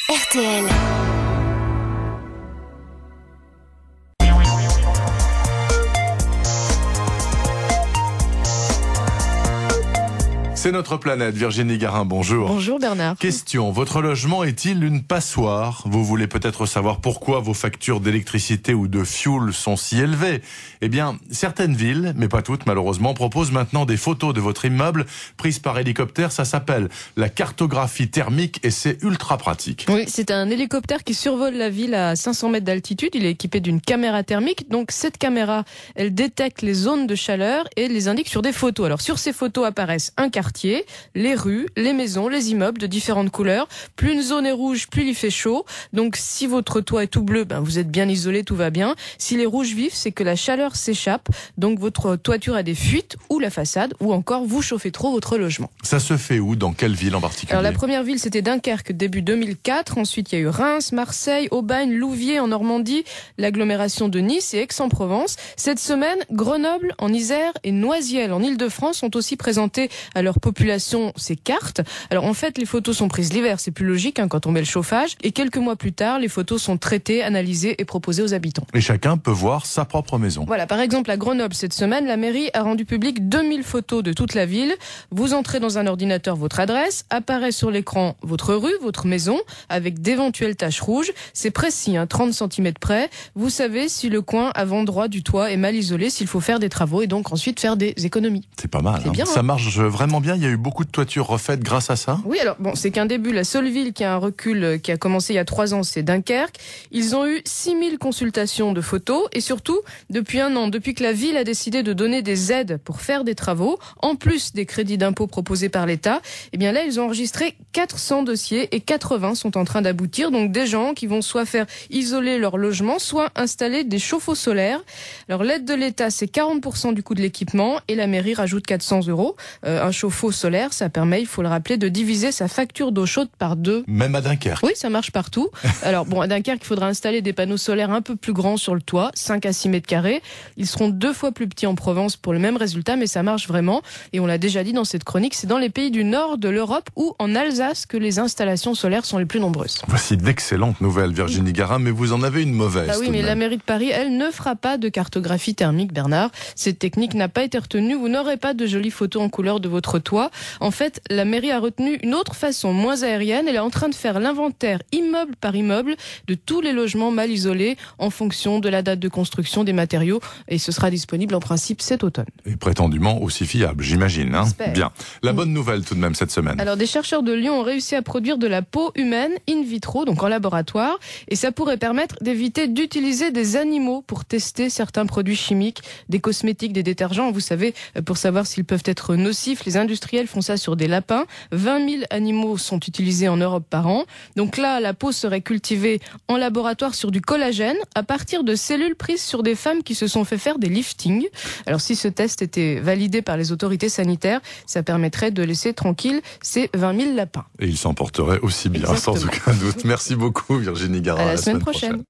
RTL. C'est notre planète. Virginie Garin, bonjour. Bonjour Bernard. Question, votre logement est-il une passoire? Vous voulez peut-être savoir pourquoi vos factures d'électricité ou de fioul sont si élevées. Eh bien, certaines villes, mais pas toutes malheureusement, proposent maintenant des photos de votre immeuble prises par hélicoptère. Ça s'appelle la cartographie thermique et c'est ultra pratique. Oui, c'est un hélicoptère qui survole la ville à 500 mètres d'altitude. Il est équipé d'une caméra thermique. Donc cette caméra, elle détecte les zones de chaleur et les indique sur des photos. Alors sur ces photos apparaissent un quartier, les rues, les maisons, les immeubles de différentes couleurs. Plus une zone est rouge, plus il fait chaud. Donc si votre toit est tout bleu, vous êtes bien isolé, tout va bien. S'il est rouge vif, c'est que la chaleur s'échappe. Donc votre toiture a des fuites ou la façade, ou encore vous chauffez trop votre logement. Ça se fait où? Dans quelle ville en particulier? Alors la première ville, c'était Dunkerque début 2004. Ensuite, il y a eu Reims, Marseille, Aubagne, Louviers en Normandie, l'agglomération de Nice et Aix-en-Provence. Cette semaine, Grenoble en Isère et Noisiel en Île-de-France ont aussi présenté à leur population ces cartes. Alors en fait, les photos sont prises l'hiver, c'est plus logique quand on met le chauffage. Et quelques mois plus tard, les photos sont traitées, analysées et proposées aux habitants. Et chacun peut voir sa propre maison. Voilà, par exemple à Grenoble cette semaine, la mairie a rendu public 2000 photos de toute la ville. Vous entrez dans un ordinateur votre adresse, apparaît sur l'écran votre rue, votre maison, avec d'éventuelles taches rouges. C'est précis, 30 cm près. Vous savez si le coin avant droit du toit est mal isolé, s'il faut faire des travaux et donc ensuite faire des économies. C'est pas mal. Bien, ça marche vraiment bien. Il y a eu beaucoup de toitures refaites grâce à ça. Oui, alors c'est qu'un début. La seule ville qui a un recul qui a commencé il y a 3 ans, c'est Dunkerque. Ils ont eu 6000 consultations de photos et surtout, depuis 1 an, depuis que la ville a décidé de donner des aides pour faire des travaux, en plus des crédits d'impôt proposés par l'État, eh bien là, ils ont enregistré 400 dossiers et 80 sont en train d'aboutir. Donc des gens qui vont soit faire isoler leur logement, soit installer des chauffe-eau solaires. Alors l'aide de l'État, c'est 40% du coût de l'équipement et la mairie rajoute 400 €. Un chauffe-eau solaire, ça permet, il faut le rappeler, de diviser sa facture d'eau chaude par 2. Même à Dunkerque. Oui, ça marche partout. Alors à Dunkerque, il faudra installer des panneaux solaires un peu plus grands sur le toit, 5 à 6 mètres carrés. Ils seront 2 fois plus petits en Provence pour le même résultat, mais ça marche vraiment. Et on l'a déjà dit dans cette chronique, c'est dans les pays du nord de l'Europe ou en Alsace que les installations solaires sont les plus nombreuses. Voici d'excellentes nouvelles, Virginie Garin, mais vous en avez une mauvaise. Ah oui, mais la mairie de Paris, elle ne fera pas de cartographie thermique, Bernard. Cette technique n'a pas été retenue. Vous n'aurez pas de jolies photos en couleur de votre toit. En fait, la mairie a retenu une autre façon, moins aérienne. Elle est en train de faire l'inventaire immeuble par immeuble de tous les logements mal isolés en fonction de la date de construction, des matériaux. Et ce sera disponible en principe cet automne. Et prétendument aussi fiable, j'imagine. Bien. La bonne nouvelle tout de même cette semaine. Alors des chercheurs de Lyon ont réussi à produire de la peau humaine in vitro, donc en laboratoire. Et ça pourrait permettre d'éviter d'utiliser des animaux pour tester certains produits chimiques, des cosmétiques, des détergents. Vous savez, pour savoir s'ils peuvent être nocifs, les industriels font ça sur des lapins. 20 000 animaux sont utilisés en Europe par an. Donc là, la peau serait cultivée en laboratoire sur du collagène à partir de cellules prises sur des femmes qui se sont fait faire des liftings. Alors si ce test était validé par les autorités sanitaires, ça permettrait de laisser tranquille ces 20 000 lapins. Et ils s'en porteraient aussi bien, Exactement. sans aucun doute. Merci beaucoup Virginie Garin. À la semaine prochaine.